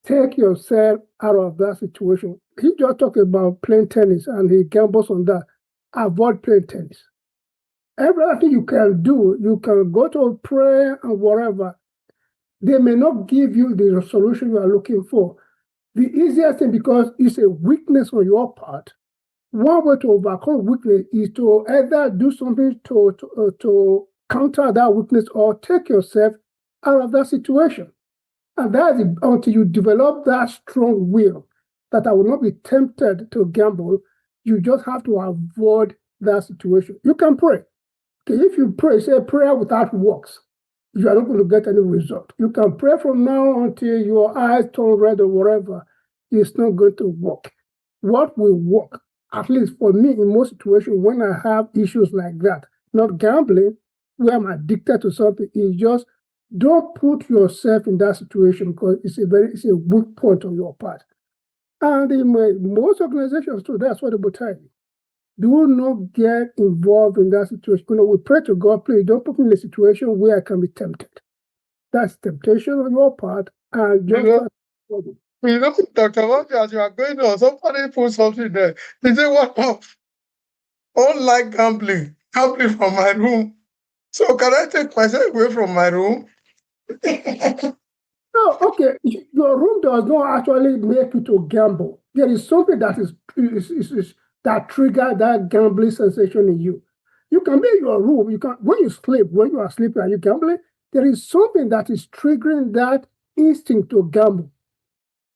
take yourself out of that situation. He just talked about playing tennis and he gambles on that. Avoid playing tennis. Everything you can do, you can go to prayer and whatever. They may not give you the solution you are looking for. The easiest thing, because it's a weakness on your part, one way to overcome weakness is to either do something to counter that weakness or take yourself out of that situation. And that is until you develop that strong will that I will not be tempted to gamble. You just have to avoid that situation. You can pray. Okay, if you pray, say prayer without works, you are not going to get any result. You can pray from now until your eyes turn red or whatever. It's not going to work. What will work, at least for me in most situations when I have issues like that, not gambling, where I'm addicted to something, is just don't put yourself in that situation because it's a weak point on your part. And in most organizations too, that's what they will tell you. Do not get involved in that situation. We pray to God, please don't put me in a situation where I can be tempted. That's temptation on your part. And just Dr. Murphy, as you are going on, somebody put something there. They say, what up? Unlike gambling from my room. So can I take myself away from my room? No, okay. Your room does not actually make you to gamble. There is something that is that trigger that gambling sensation in you. You can be in your room. You can when you are sleeping, are you gambling? There is something that is triggering that instinct to gamble.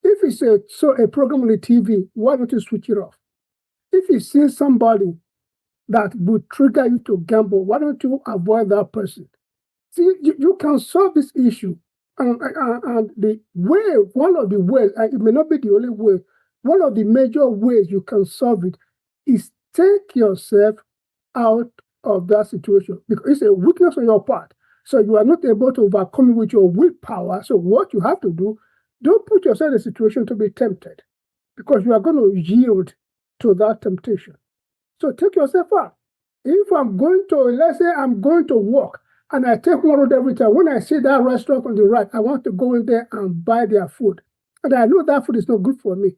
If it's a program on the TV, why don't you switch it off? If you see somebody that would trigger you to gamble, why don't you avoid that person? See, you can solve this issue. And the way, one of the ways, and it may not be the only way, one of the major ways you can solve it is take yourself out of that situation because it's a weakness on your part. So you are not able to overcome it with your willpower. So what you have to do, don't put yourself in a situation to be tempted because you are going to yield to that temptation. So take yourself out. If I'm going to, let's say I'm going to work, and I take one road every time. When I see that restaurant on the right, I want to go in there and buy their food. And I know that food is not good for me.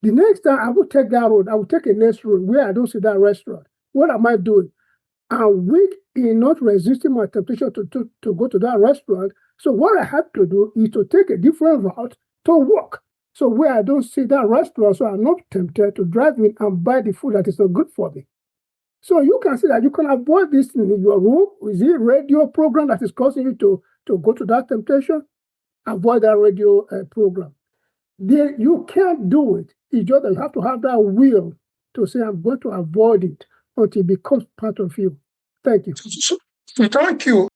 The next time I will take that road, I will take a next road where I don't see that restaurant. What am I doing? I'm weak in not resisting my temptation to go to that restaurant. So what I have to do is to take a different route to walk. So where I don't see that restaurant, so I'm not tempted to drive in and buy the food that is not good for me. So you can see that you can avoid this in your room. Is it radio program that is causing you to go to that temptation? Avoid that radio program. You can't do it. It's just that you have to have that will to say, I'm going to avoid it until it becomes part of you. Thank you. Thank you.